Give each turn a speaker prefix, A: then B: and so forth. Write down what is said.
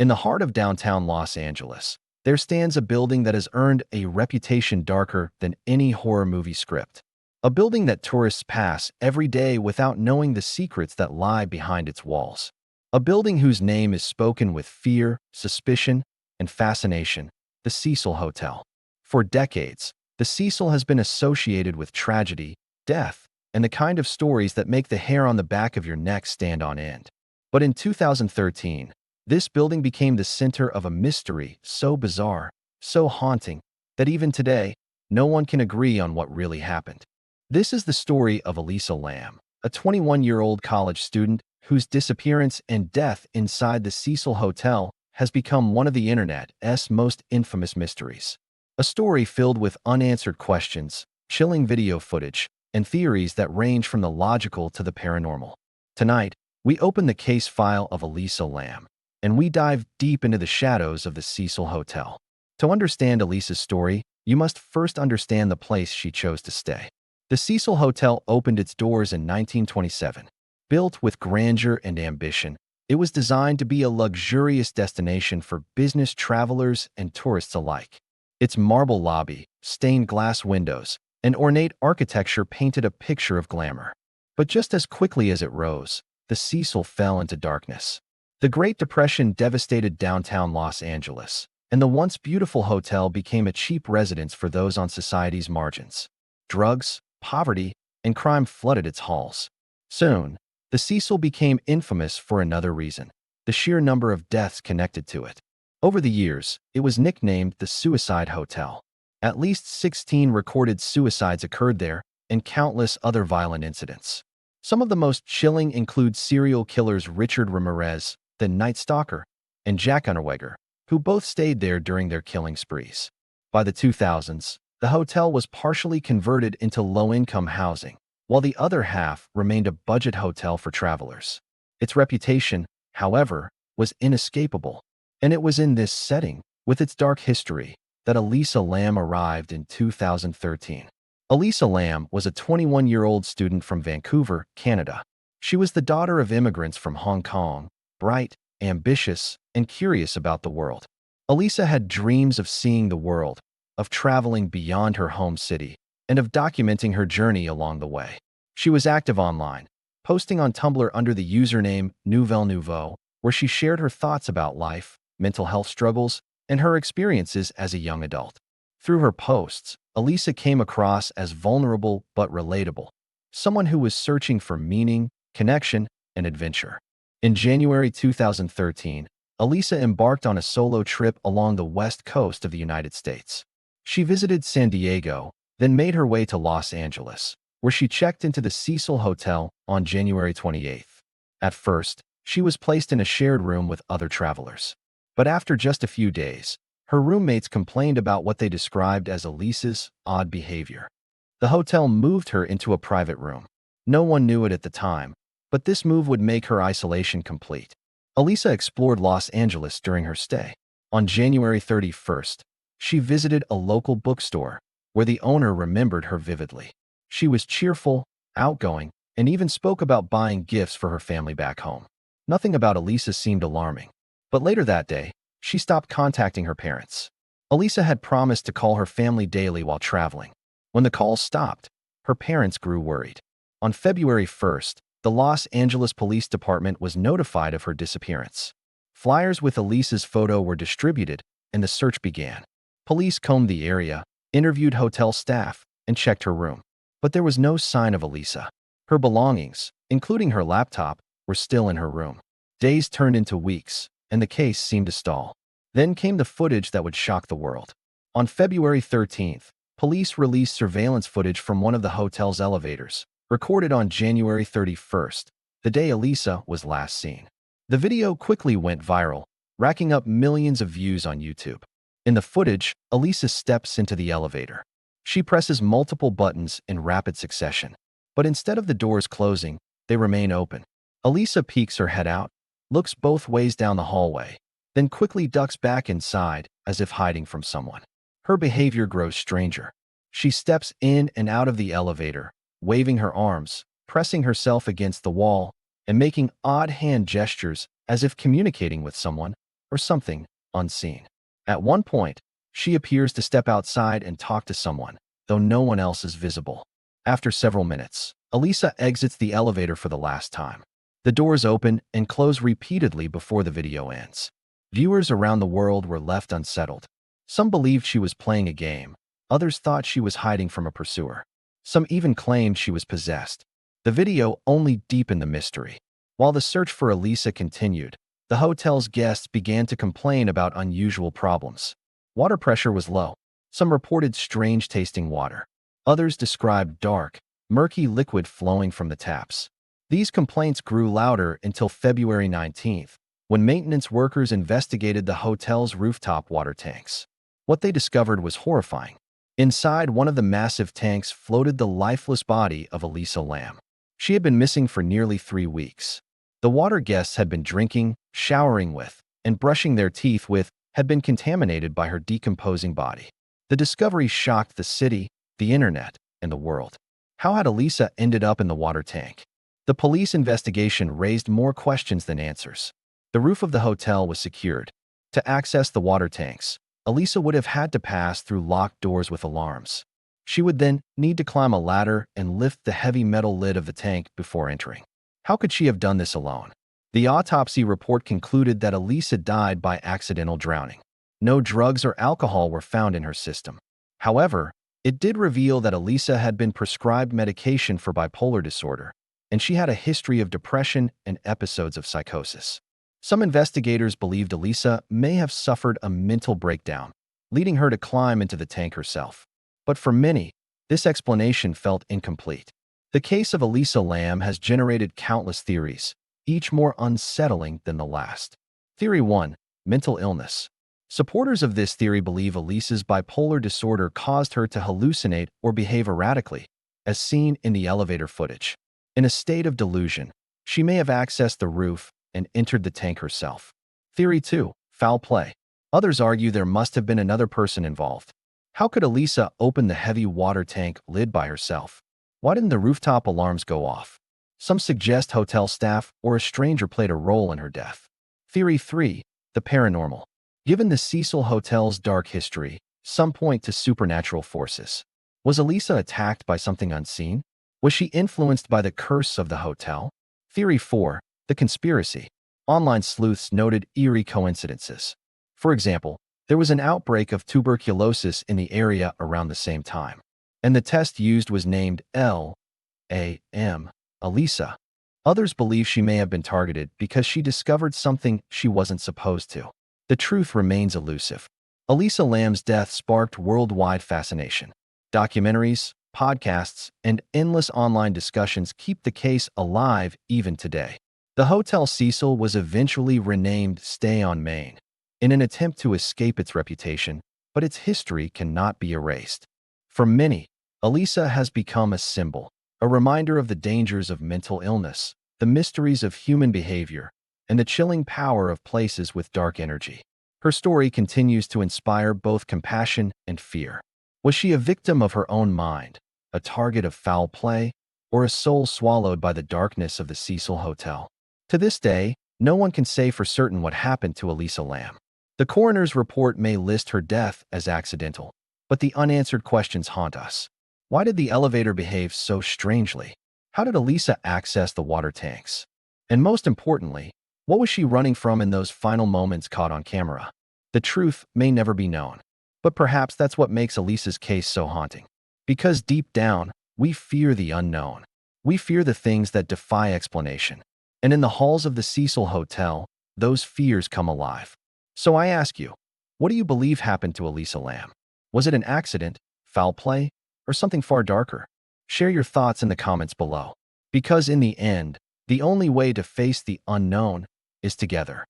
A: In the heart of downtown Los Angeles, there stands a building that has earned a reputation darker than any horror movie script. A building that tourists pass every day without knowing the secrets that lie behind its walls. A building whose name is spoken with fear, suspicion, and fascination, the Cecil Hotel. For decades, the Cecil has been associated with tragedy, death, and the kind of stories that make the hair on the back of your neck stand on end. But in 2013, this building became the center of a mystery so bizarre, so haunting, that even today, no one can agree on what really happened. This is the story of Elisa Lam, a 21-year-old college student whose disappearance and death inside the Cecil Hotel has become one of the internet's most infamous mysteries. A story filled with unanswered questions, chilling video footage, and theories that range from the logical to the paranormal. Tonight, we open the case file of Elisa Lam, and we dive deep into the shadows of the Cecil Hotel. To understand Elisa's story, you must first understand the place she chose to stay. The Cecil Hotel opened its doors in 1927. Built with grandeur and ambition, it was designed to be a luxurious destination for business travelers and tourists alike. Its marble lobby, stained glass windows, and ornate architecture painted a picture of glamour. But just as quickly as it rose, the Cecil fell into darkness. The Great Depression devastated downtown Los Angeles, and the once beautiful hotel became a cheap residence for those on society's margins. Drugs, poverty, and crime flooded its halls. Soon, the Cecil became infamous for another reason: the sheer number of deaths connected to it. Over the years, it was nicknamed the Suicide Hotel. At least 16 recorded suicides occurred there, and countless other violent incidents. Some of the most chilling include serial killers Richard Ramirez, the Night Stalker, and Jack Unterweger, who both stayed there during their killing sprees. By the 2000s, the hotel was partially converted into low-income housing, while the other half remained a budget hotel for travelers. Its reputation, however, was inescapable, and it was in this setting, with its dark history, that Elisa Lam arrived in 2013. Elisa Lam was a 21-year-old student from Vancouver, Canada. She was the daughter of immigrants from Hong Kong, bright, ambitious, and curious about the world. Elisa had dreams of seeing the world, of traveling beyond her home city, and of documenting her journey along the way. She was active online, posting on Tumblr under the username Nouvelle Nouveau, where she shared her thoughts about life, mental health struggles, and her experiences as a young adult. Through her posts, Elisa came across as vulnerable but relatable, someone who was searching for meaning, connection, and adventure. In January 2013, Elisa embarked on a solo trip along the west coast of the United States. She visited San Diego, then made her way to Los Angeles, where she checked into the Cecil Hotel on January 28th. At first, she was placed in a shared room with other travelers. But after just a few days, her roommates complained about what they described as Elisa's odd behavior. The hotel moved her into a private room. No one knew it at the time, but this move would make her isolation complete. Elisa explored Los Angeles during her stay. On January 31st, she visited a local bookstore, where the owner remembered her vividly. She was cheerful, outgoing, and even spoke about buying gifts for her family back home. Nothing about Elisa seemed alarming. But later that day, she stopped contacting her parents. Elisa had promised to call her family daily while traveling. When the calls stopped, her parents grew worried. On February 1st, the Los Angeles Police Department was notified of her disappearance. Flyers with Elisa's photo were distributed, and the search began. Police combed the area, interviewed hotel staff, and checked her room. But there was no sign of Elisa. Her belongings, including her laptop, were still in her room. Days turned into weeks, and the case seemed to stall. Then came the footage that would shock the world. On February 13th, police released surveillance footage from one of the hotel's elevators, recorded on January 31st, the day Elisa was last seen. The video quickly went viral, racking up millions of views on YouTube. In the footage, Elisa steps into the elevator. She presses multiple buttons in rapid succession. But instead of the doors closing, they remain open. Elisa peeks her head out, looks both ways down the hallway, then quickly ducks back inside as if hiding from someone. Her behavior grows stranger. She steps in and out of the elevator, waving her arms, pressing herself against the wall, and making odd hand gestures as if communicating with someone, or something unseen. At one point, she appears to step outside and talk to someone, though no one else is visible. After several minutes, Elisa exits the elevator for the last time. The doors open and close repeatedly before the video ends. Viewers around the world were left unsettled. Some believed she was playing a game. Others thought she was hiding from a pursuer. Some even claimed she was possessed. The video only deepened the mystery. While the search for Elisa continued, the hotel's guests began to complain about unusual problems. Water pressure was low. Some reported strange-tasting water. Others described dark, murky liquid flowing from the taps. These complaints grew louder until February 19th, when maintenance workers investigated the hotel's rooftop water tanks. What they discovered was horrifying. Inside one of the massive tanks floated the lifeless body of Elisa Lam. She had been missing for nearly 3 weeks. The water guests had been drinking, showering with, and brushing their teeth with had been contaminated by her decomposing body. The discovery shocked the city, the internet, and the world. How had Elisa ended up in the water tank? The police investigation raised more questions than answers. The roof of the hotel was secured. To access the water tanks, Elisa would have had to pass through locked doors with alarms. She would then need to climb a ladder and lift the heavy metal lid of the tank before entering. How could she have done this alone? The autopsy report concluded that Elisa died by accidental drowning. No drugs or alcohol were found in her system. However, it did reveal that Elisa had been prescribed medication for bipolar disorder, and she had a history of depression and episodes of psychosis. Some investigators believed Elisa may have suffered a mental breakdown, leading her to climb into the tank herself. But for many, this explanation felt incomplete. The case of Elisa Lam has generated countless theories, each more unsettling than the last. Theory 1. Mental illness. Supporters of this theory believe Elisa's bipolar disorder caused her to hallucinate or behave erratically, as seen in the elevator footage. In a state of delusion, she may have accessed the roof and entered the tank herself. Theory 2. Foul play. Others argue there must have been another person involved. How could Elisa open the heavy water tank lid by herself? Why didn't the rooftop alarms go off? Some suggest hotel staff or a stranger played a role in her death. Theory 3. The paranormal. Given the Cecil Hotel's dark history, some point to supernatural forces. Was Elisa attacked by something unseen? Was she influenced by the curse of the hotel? Theory 4. The conspiracy. Online sleuths noted eerie coincidences. For example, there was an outbreak of tuberculosis in the area around the same time, and the test used was named L.A.M. Elisa. Others believe she may have been targeted because she discovered something she wasn't supposed to. The truth remains elusive. Elisa Lam's death sparked worldwide fascination. Documentaries, podcasts, and endless online discussions keep the case alive even today. The Hotel Cecil was eventually renamed Stay on Main in an attempt to escape its reputation, but its history cannot be erased. For many, Elisa has become a symbol, a reminder of the dangers of mental illness, the mysteries of human behavior, and the chilling power of places with dark energy. Her story continues to inspire both compassion and fear. Was she a victim of her own mind, a target of foul play, or a soul swallowed by the darkness of the Cecil Hotel? To this day, no one can say for certain what happened to Elisa Lam. The coroner's report may list her death as accidental, but the unanswered questions haunt us. Why did the elevator behave so strangely? How did Elisa access the water tanks? And most importantly, what was she running from in those final moments caught on camera? The truth may never be known, but perhaps that's what makes Elisa's case so haunting. Because deep down, we fear the unknown. We fear the things that defy explanation. And in the halls of the Cecil Hotel, those fears come alive. So I ask you, what do you believe happened to Elisa Lam? Was it an accident, foul play, or something far darker? Share your thoughts in the comments below. Because in the end, the only way to face the unknown is together.